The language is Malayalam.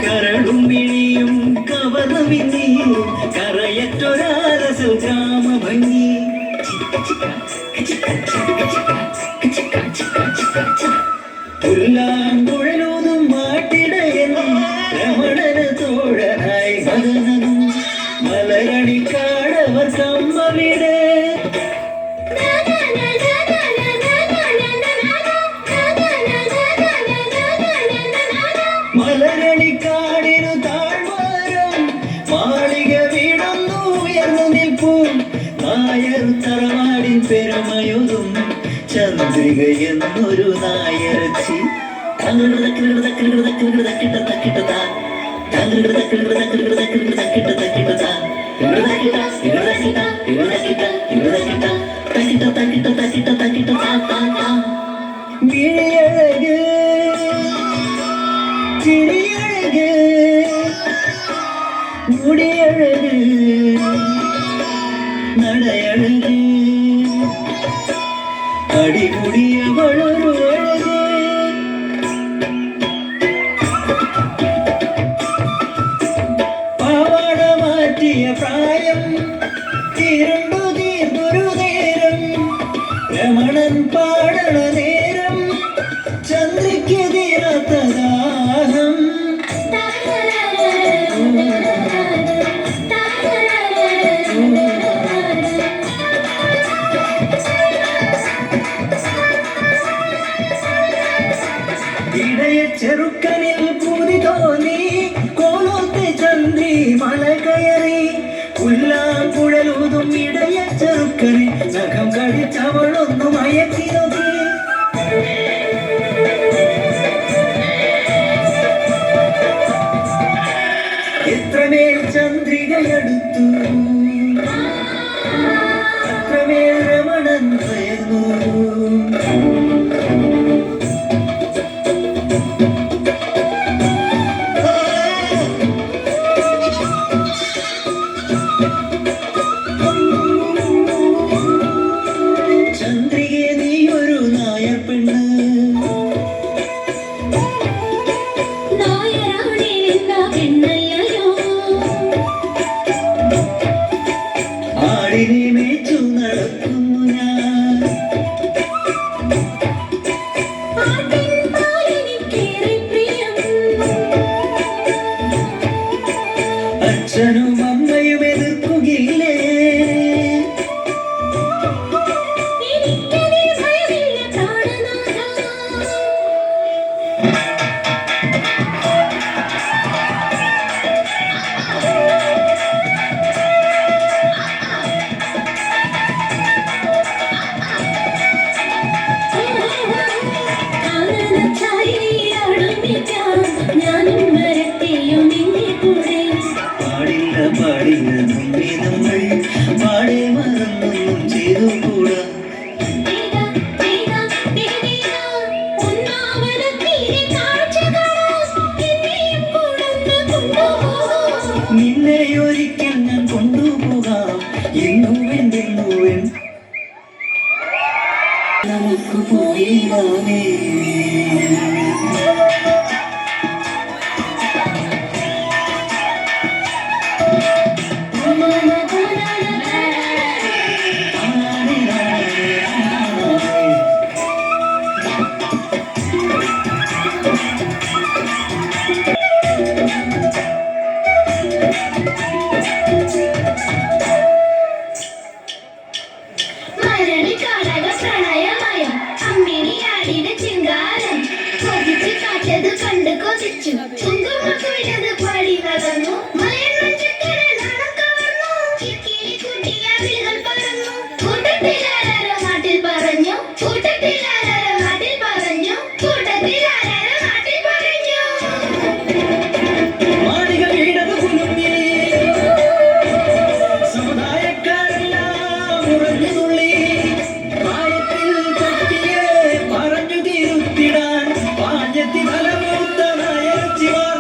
കരളും വിഴിയും കവറുമിനി കറയറ്റൊരാരസൽ ഗ്രാമഭംഗി പുല്ലാങ്കുഴലൂതും മാട്ടിടയനും രമണന് തോഴനായി മകനനും മലരണിക്കാടവർ കമ്മവിടെ മലരണിക്കാടിനു താഴ്വാരം മാളിക വീടൊന്നു ഉയർന്നു നിൽപ്പും നായർ തറവാടിൻ പെരുമയൊതും ചന്ദ്രിക എന്നൊരു നായരച്ചി വിഴിയഴക് ചിരിയഴക് മുടിയഴക് നടയഴക് അടിമുടിയവളൊരു അഴക് പാവാട മാറ്റിയ പ്രായം തീരണ്ടു തീർന്നൊരു നേരം രമണൻ പാടണ നേരം ചന്ദ്രയ്ക്ക് തീരാത്ത ദാഹം ഇടയ ചെറുക്കനിൽ പൂതി തോന്നി കോലോത്ത് ചന്ദ്രി മല കയറി പുല്ലാങ്കുഴലൂതും ഇടയ ചെറുക്കനെ നഖം കടിച്ചവളൊന്നു മയക്കി നോക്കി എത്രമേൽ ചന്ദ്രികയടുത്തു അത്രമേൽ രമണൻ ഭയന്നു ചന്ദ്രികെ നീ ഒരു നായർ പെണ്ണ് ആടിനെ മേച്ചു നടക്കുന്നു ഞാൻ അച്ഛനും അമ്മയും എതിർക്കുകയില്ലേ പാടില്ല നമ്മെ നമ്മൾ പാടെ മറന്നൊന്നും ചെയ്തു കൂടാ നിന്നെ ഒരിക്കൽ ഞാൻ കൊണ്ടുപോകാം എന്നുവെന്തെന്നുവൻ നമുക്ക് പോയിടാനേ കണ്ട് കൊതിച്ചു പാടി നടന്നു നാട്ടിൽ പറഞ്ഞു കൂട്ടത്തിൽ നാട്ടിൽ പറഞ്ഞു കൂട്ടത്തിൽ നാട്ടിൽ പറഞ്ഞു സമുദായക്കാരെല്ലാം ഉറഞ്ഞുള്ളി പ്രായത്തിൽ പറ്റിയ പറഞ്ഞു തീരുത്തിടാൻ പാഞ്ഞെത്തി ഫലമൂത്ത നായച്ചിവാർ